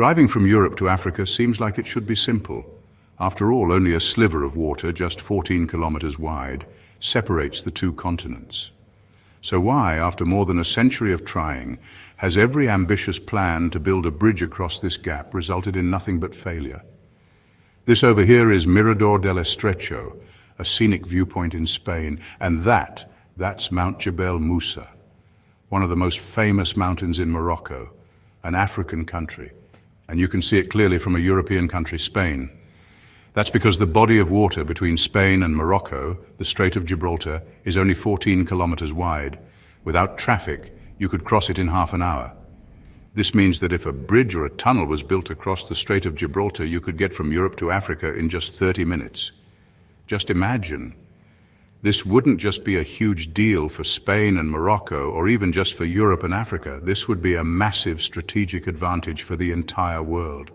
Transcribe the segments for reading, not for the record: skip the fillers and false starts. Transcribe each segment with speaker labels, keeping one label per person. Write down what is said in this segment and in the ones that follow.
Speaker 1: Driving from Europe to Africa seems like it should be simple. After all, only a sliver of water, just 14 kilometers wide, separates the two continents. So why, after more than a century of trying, has every ambitious plan to build a bridge across this gap resulted in nothing but failure? This over here is Mirador del Estrecho, a scenic viewpoint in Spain, and that's Mount Jebel Musa, one of the most famous mountains in Morocco, an African country, and you can see it clearly from a European country, Spain. That's because the body of water between Spain and Morocco, the Strait of Gibraltar, is only 14 kilometers wide. Without traffic, you could cross it in half an hour. This means that if a bridge or a tunnel was built across the Strait of Gibraltar, you could get from Europe to Africa in just 30 minutes. Just imagine. This wouldn't just be a huge deal for Spain and Morocco, or even just for Europe and Africa. This would be a massive strategic advantage for the entire world.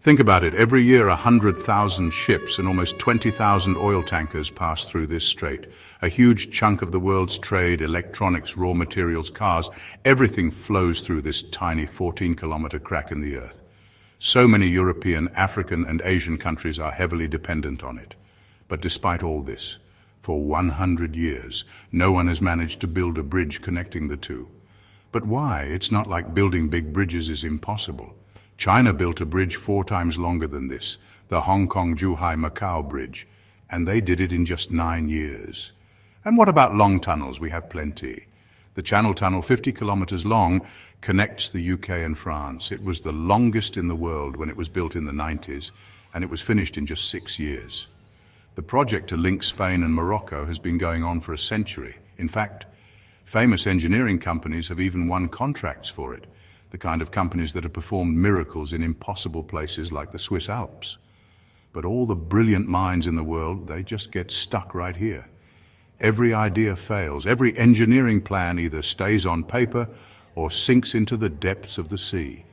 Speaker 1: Think about it. Every year, 100,000 ships and almost 20,000 oil tankers pass through this strait. A huge chunk of the world's trade, electronics, raw materials, cars, everything flows through this tiny 14-kilometer crack in the earth. So many European, African, and Asian countries are heavily dependent on it. But despite all this, for 100 years, no one has managed to build a bridge connecting the two. But why? It's not like building big bridges is impossible. China built a bridge 4 times longer than this, the Hong Kong-Zhuhai-Macau Bridge, and they did it in just 9 years. And what about long tunnels? We have plenty. The Channel Tunnel, 50 kilometers long, connects the UK and France. It was the longest in the world when it was built in the 90s, and it was finished in just 6 years. The project to link Spain and Morocco has been going on for a century. In fact, famous engineering companies have even won contracts for it, the kind of companies that have performed miracles in impossible places like the Swiss Alps. But all the brilliant minds in the world, they just get stuck right here. Every idea fails. Every engineering plan either stays on paper or sinks into the depths of the sea.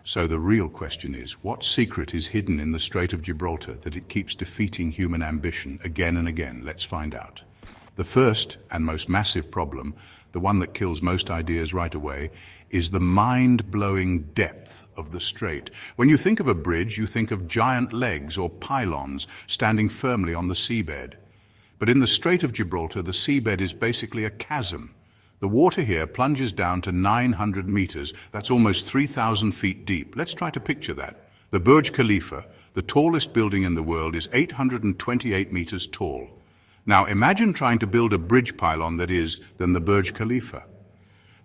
Speaker 1: So the real question is, what secret is hidden in the Strait of Gibraltar that it keeps defeating human ambition again and again? Let's find out. The first and most massive problem, the one that kills most ideas right away, is the mind-blowing depth of the strait. When you think of a bridge, you think of giant legs or pylons standing firmly on the seabed. But in the Strait of Gibraltar, the seabed is basically a chasm. The water here plunges down to 900 meters. That's almost 3,000 feet deep. Let's try to picture that. The Burj Khalifa, the tallest building in the world, is 828 meters tall. Now imagine trying to build a bridge pylon that is than the Burj Khalifa.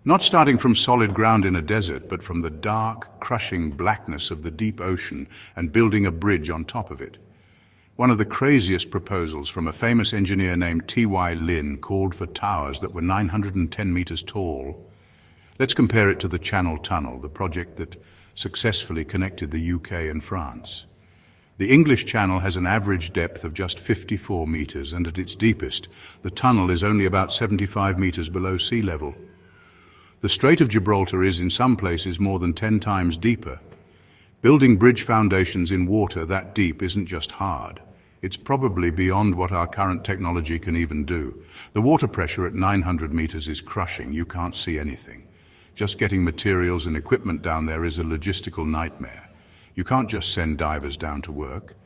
Speaker 1: Not starting from solid ground in a desert, but from the dark, crushing blackness of the deep ocean and building a bridge on top of it. One of the craziest proposals from a famous engineer named T.Y. Lin called for towers that were 910 meters tall. Let's compare it to the Channel Tunnel, the project that successfully connected the UK and France. The English Channel has an average depth of just 54 meters, and at its deepest, the tunnel is only about 75 meters below sea level. The Strait of Gibraltar is, in some places, more than 10 times deeper. Building bridge foundations in water that deep isn't just hard. It's probably beyond what our current technology can even do. The water pressure at 900 meters is crushing. You can't see anything. Just getting materials and equipment down there is a logistical nightmare. You can't just send divers down to work.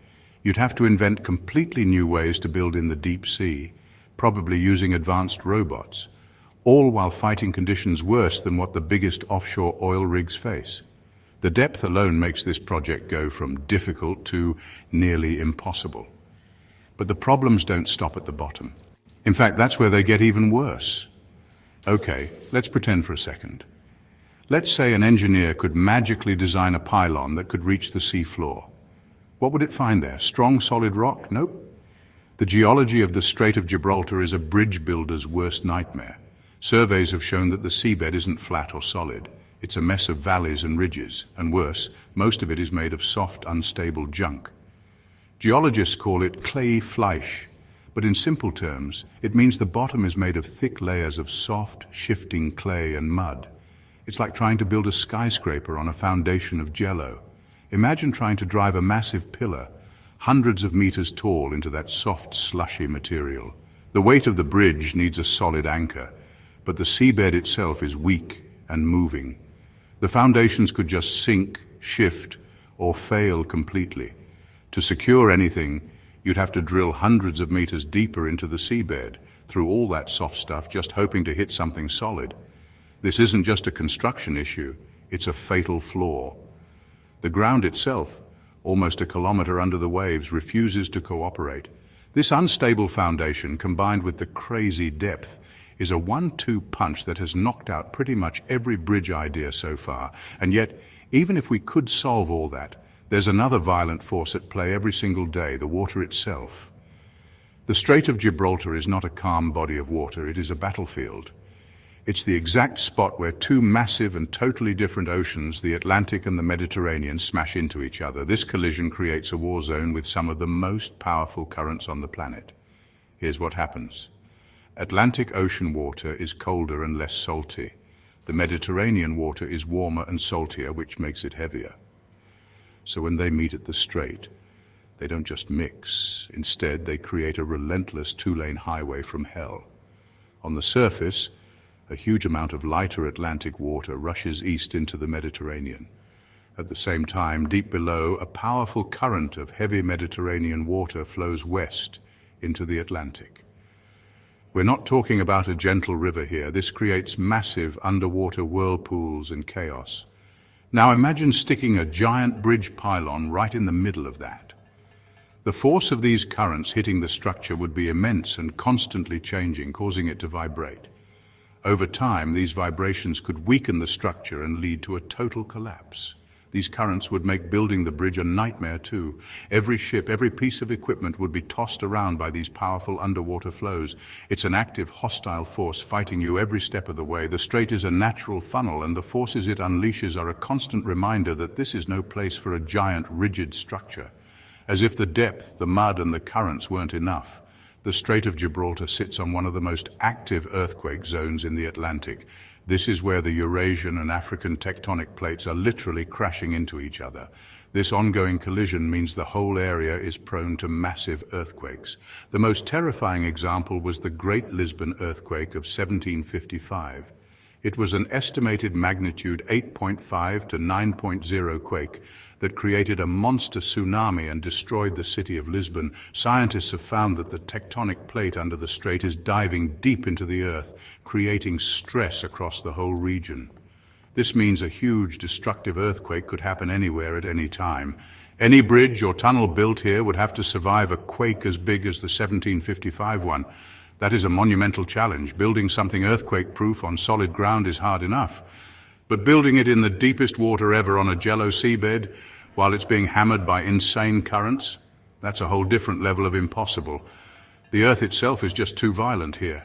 Speaker 1: You'd have to invent completely new ways to build in the deep sea, probably using advanced robots, all while fighting conditions worse than what the biggest offshore oil rigs face. The depth alone makes this project go from difficult to nearly impossible. But the problems don't stop at the bottom. In fact, that's where they get even worse. Okay, let's pretend for a second. Let's say an engineer could magically design a pylon that could reach the sea floor. What would it find there? Strong, solid rock? Nope. The geology of the Strait of Gibraltar is a bridge builder's worst nightmare. Surveys have shown that the seabed isn't flat or solid. It's a mess of valleys and ridges, and worse, most of it is made of soft, unstable junk. Geologists call it clay fleisch, but in simple terms, it means the bottom is made of thick layers of soft, shifting clay and mud. It's like trying to build a skyscraper on a foundation of jello. Imagine trying to drive a massive pillar, hundreds of meters tall, into that soft, slushy material. The weight of the bridge needs a solid anchor, but the seabed itself is weak and moving. The foundations could just sink, shift, or fail completely. To secure anything, you'd have to drill hundreds of meters deeper into the seabed, through all that soft stuff, just hoping to hit something solid. This isn't just a construction issue, it's a fatal flaw. The ground itself, almost a kilometer under the waves, refuses to cooperate. This unstable foundation, combined with the crazy depth, is a 1-2 punch that has knocked out pretty much every bridge idea so far. And yet, even if we could solve all that, there's another violent force at play every single day, the water itself. The Strait of Gibraltar is not a calm body of water, it is a battlefield. It's the exact spot where two massive and totally different oceans, the Atlantic and the Mediterranean, smash into each other. This collision creates a war zone with some of the most powerful currents on the planet. Here's what happens. Atlantic Ocean water is colder and less salty. The Mediterranean water is warmer and saltier, which makes it heavier. So when they meet at the strait, they don't just mix. Instead, they create a relentless two-lane highway from hell. On the surface, a huge amount of lighter Atlantic water rushes east into the Mediterranean. At the same time, deep below, a powerful current of heavy Mediterranean water flows west into the Atlantic. We're not talking about a gentle river here. This creates massive underwater whirlpools and chaos. Now imagine sticking a giant bridge pylon right in the middle of that. The force of these currents hitting the structure would be immense and constantly changing, causing it to vibrate. Over time, these vibrations could weaken the structure and lead to a total collapse. These currents would make building the bridge a nightmare too. Every ship, every piece of equipment would be tossed around by these powerful underwater flows. It's an active, hostile force fighting you every step of the way. The strait is a natural funnel, and the forces it unleashes are a constant reminder that this is no place for a giant, rigid structure. As if the depth, the mud, and the currents weren't enough, the Strait of Gibraltar sits on one of the most active earthquake zones in the Atlantic. This is where the Eurasian and African tectonic plates are literally crashing into each other. This ongoing collision means the whole area is prone to massive earthquakes. The most terrifying example was the Great Lisbon earthquake of 1755. It was an estimated magnitude 8.5 to 9.0 quake that created a monster tsunami and destroyed the city of Lisbon. Scientists have found that the tectonic plate under the strait is diving deep into the earth, creating stress across the whole region. This means a huge destructive earthquake could happen anywhere at any time. Any bridge or tunnel built here would have to survive a quake as big as the 1755 one. That is a monumental challenge. Building something earthquake-proof on solid ground is hard enough. But building it in the deepest water ever on a jello seabed, while it's being hammered by insane currents, that's a whole different level of impossible. The earth itself is just too violent here.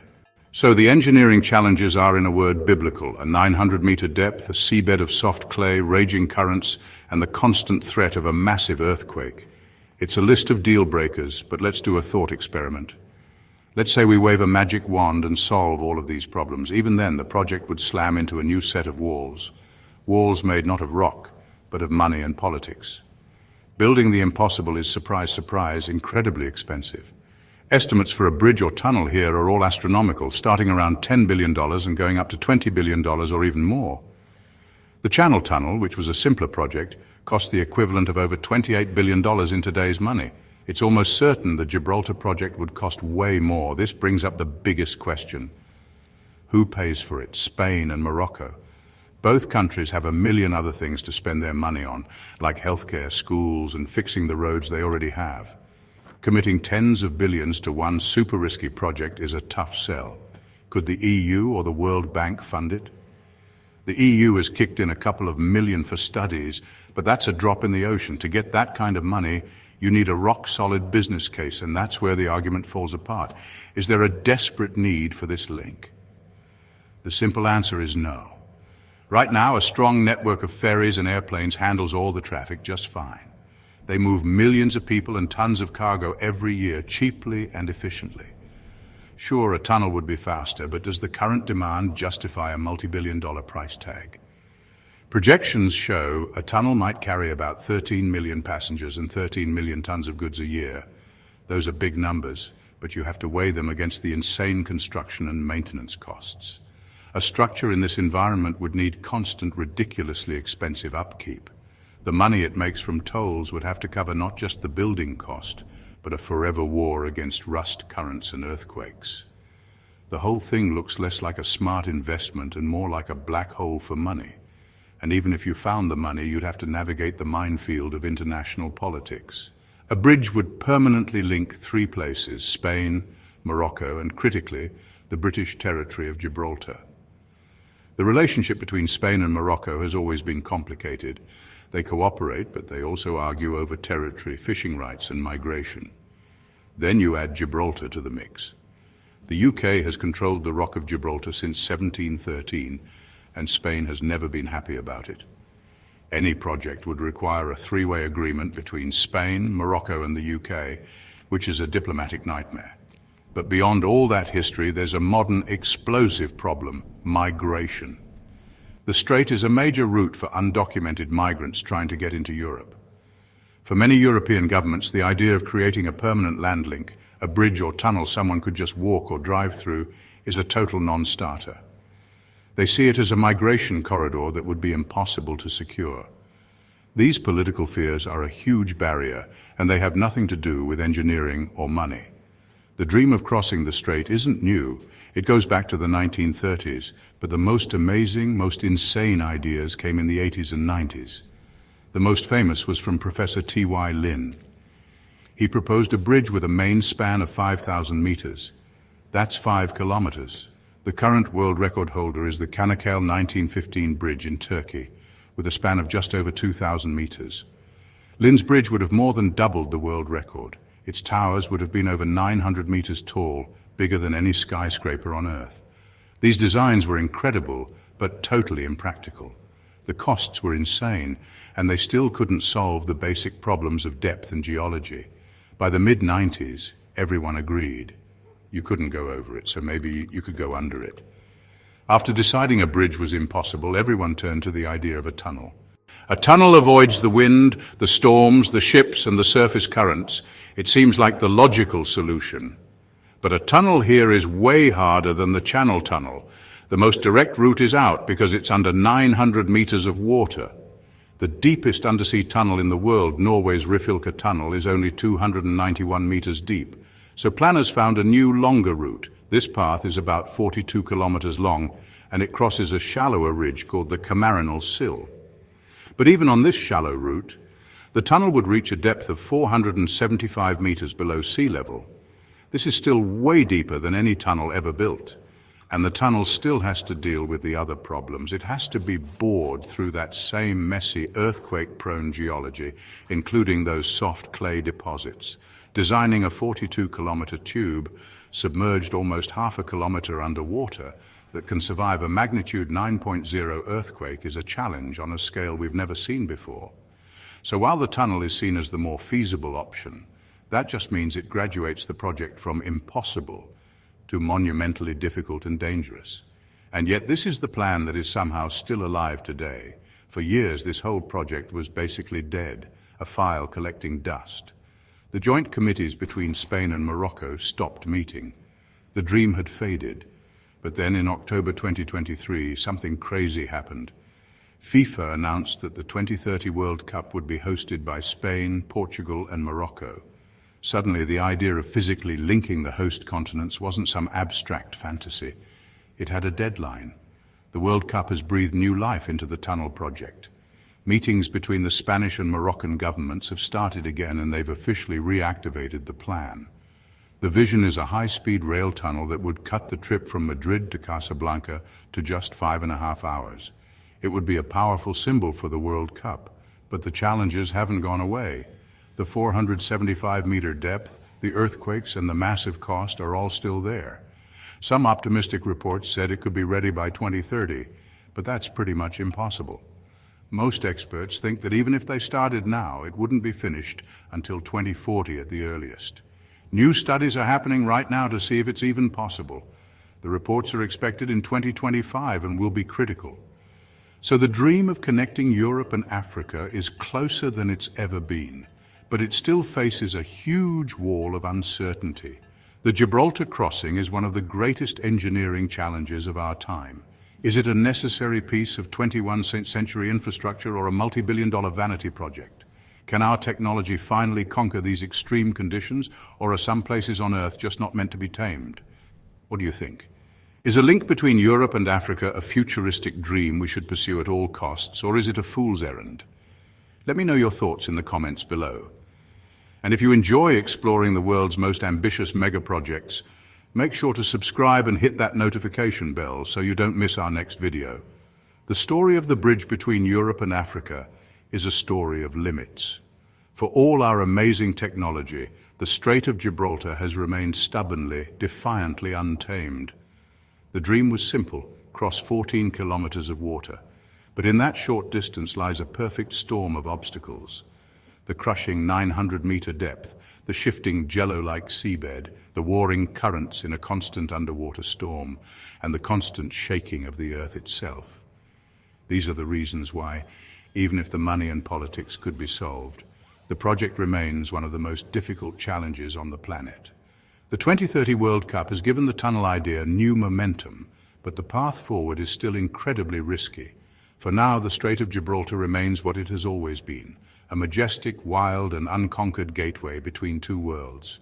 Speaker 1: So the engineering challenges are, in a word, biblical. A 900-meter depth, a seabed of soft clay, raging currents, and the constant threat of a massive earthquake. It's a list of deal breakers, but let's do a thought experiment. Let's say we wave a magic wand and solve all of these problems. Even then, the project would slam into a new set of walls. Walls made not of rock, but of money and politics. Building the impossible is, surprise, surprise, incredibly expensive. Estimates for a bridge or tunnel here are all astronomical, starting around $10 billion and going up to $20 billion or even more. The Channel Tunnel, which was a simpler project, cost the equivalent of over $28 billion in today's money. It's almost certain the Gibraltar project would cost way more. This brings up the biggest question. Who pays for it? Spain and Morocco. Both countries have a million other things to spend their money on, like healthcare, schools, and fixing the roads they already have. Committing tens of billions to one super risky project is a tough sell. Could the EU or the World Bank fund it? The EU has kicked in a couple of million for studies, but that's a drop in the ocean. To get that kind of money, you need a rock-solid business case, and that's where the argument falls apart. Is there a desperate need for this link? The simple answer is no. Right now, a strong network of ferries and airplanes handles all the traffic just fine. They move millions of people and tons of cargo every year, cheaply and efficiently. Sure, a tunnel would be faster, but does the current demand justify a multi-billion-dollar price tag? Projections show a tunnel might carry about 13 million passengers and 13 million tons of goods a year. Those are big numbers, but you have to weigh them against the insane construction and maintenance costs. A structure in this environment would need constant, ridiculously expensive upkeep. The money it makes from tolls would have to cover not just the building cost, but a forever war against rust currents and earthquakes. The whole thing looks less like a smart investment and more like a black hole for money. And even if you found the money, you'd have to navigate the minefield of international politics. A bridge would permanently link three places: Spain, Morocco, and critically, the British territory of Gibraltar. The relationship between Spain and Morocco has always been complicated. They cooperate, but they also argue over territory, fishing rights, and migration. Then you add Gibraltar to the mix. The UK has controlled the Rock of Gibraltar since 1713, and Spain has never been happy about it. Any project would require a three-way agreement between Spain, Morocco, and the UK, which is a diplomatic nightmare. But beyond all that history, there's a modern explosive problem: migration. The strait is a major route for undocumented migrants trying to get into Europe. For many European governments, the idea of creating a permanent land link, a bridge or tunnel someone could just walk or drive through, is a total non-starter. They see it as a migration corridor that would be impossible to secure. These political fears are a huge barrier, and they have nothing to do with engineering or money. The dream of crossing the strait isn't new. It goes back to the 1930s, but the most amazing, most insane ideas came in the 80s and 90s. The most famous was from Professor T.Y. Lin. He proposed a bridge with a main span of 5,000 meters. That's 5 kilometers. The current world record holder is the Çanakkale 1915 bridge in Turkey, with a span of just over 2,000 meters. Lin's bridge would have more than doubled the world record. Its towers would have been over 900 meters tall, bigger than any skyscraper on Earth. These designs were incredible, but totally impractical. The costs were insane, and they still couldn't solve the basic problems of depth and geology. By the mid-90s, everyone agreed. You couldn't go over it, so maybe you could go under it. After deciding a bridge was impossible, everyone turned to the idea of a tunnel. A tunnel avoids the wind, the storms, the ships, and the surface currents. It seems like the logical solution. But a tunnel here is way harder than the Channel Tunnel. The most direct route is out because it's under 900 meters of water. The deepest undersea tunnel in the world, Norway's Rifilke Tunnel, is only 291 meters deep. So planners found a new, longer route. This path is about 42 kilometers long, and it crosses a shallower ridge called the Camarinal Sill. But even on this shallow route, the tunnel would reach a depth of 475 meters below sea level. This is still way deeper than any tunnel ever built. And the tunnel still has to deal with the other problems. It has to be bored through that same messy, earthquake-prone geology, including those soft clay deposits. Designing a 42-kilometer tube, submerged almost half a kilometer underwater, that can survive a magnitude 9.0 earthquake is a challenge on a scale we've never seen before. So while the tunnel is seen as the more feasible option, that just means it graduates the project from impossible to monumentally difficult and dangerous. And yet this is the plan that is somehow still alive today. For years, this whole project was basically dead, a file collecting dust. The joint committees between Spain and Morocco stopped meeting. The dream had faded. But then in October 2023, something crazy happened. FIFA announced that the 2030 World Cup would be hosted by Spain, Portugal, and Morocco. Suddenly, the idea of physically linking the host continents wasn't some abstract fantasy. It had a deadline. The World Cup has breathed new life into the tunnel project. Meetings between the Spanish and Moroccan governments have started again, and they've officially reactivated the plan. The vision is a high-speed rail tunnel that would cut the trip from Madrid to Casablanca to just 5.5 hours. It would be a powerful symbol for the World Cup, but the challenges haven't gone away. The 475-meter depth, the earthquakes, and the massive cost are all still there. Some optimistic reports said it could be ready by 2030, but that's pretty much impossible. Most experts think that even if they started now, it wouldn't be finished until 2040 at the earliest. New studies are happening right now to see if it's even possible. The reports are expected in 2025 and will be critical. So the dream of connecting Europe and Africa is closer than it's ever been, but it still faces a huge wall of uncertainty. The Gibraltar crossing is one of the greatest engineering challenges of our time. Is it a necessary piece of 21st century infrastructure or a multi-billion-dollar vanity project? Can our technology finally conquer these extreme conditions, or are some places on Earth just not meant to be tamed? What do you think? Is a link between Europe and Africa a futuristic dream we should pursue at all costs, or is it a fool's errand? Let me know your thoughts in the comments below. And if you enjoy exploring the world's most ambitious megaprojects, make sure to subscribe and hit that notification bell so you don't miss our next video. The story of the bridge between Europe and Africa is a story of limits. For all our amazing technology, the Strait of Gibraltar has remained stubbornly, defiantly untamed. The dream was simple: cross 14 kilometers of water. But in that short distance lies a perfect storm of obstacles. The crushing 900-meter depth, the shifting jello-like seabed, the warring currents in a constant underwater storm, and the constant shaking of the Earth itself. These are the reasons why, even if the money and politics could be solved, the project remains one of the most difficult challenges on the planet. The 2030 World Cup has given the tunnel idea new momentum, but the path forward is still incredibly risky. For now, the Strait of Gibraltar remains what it has always been: a majestic, wild, and unconquered gateway between two worlds.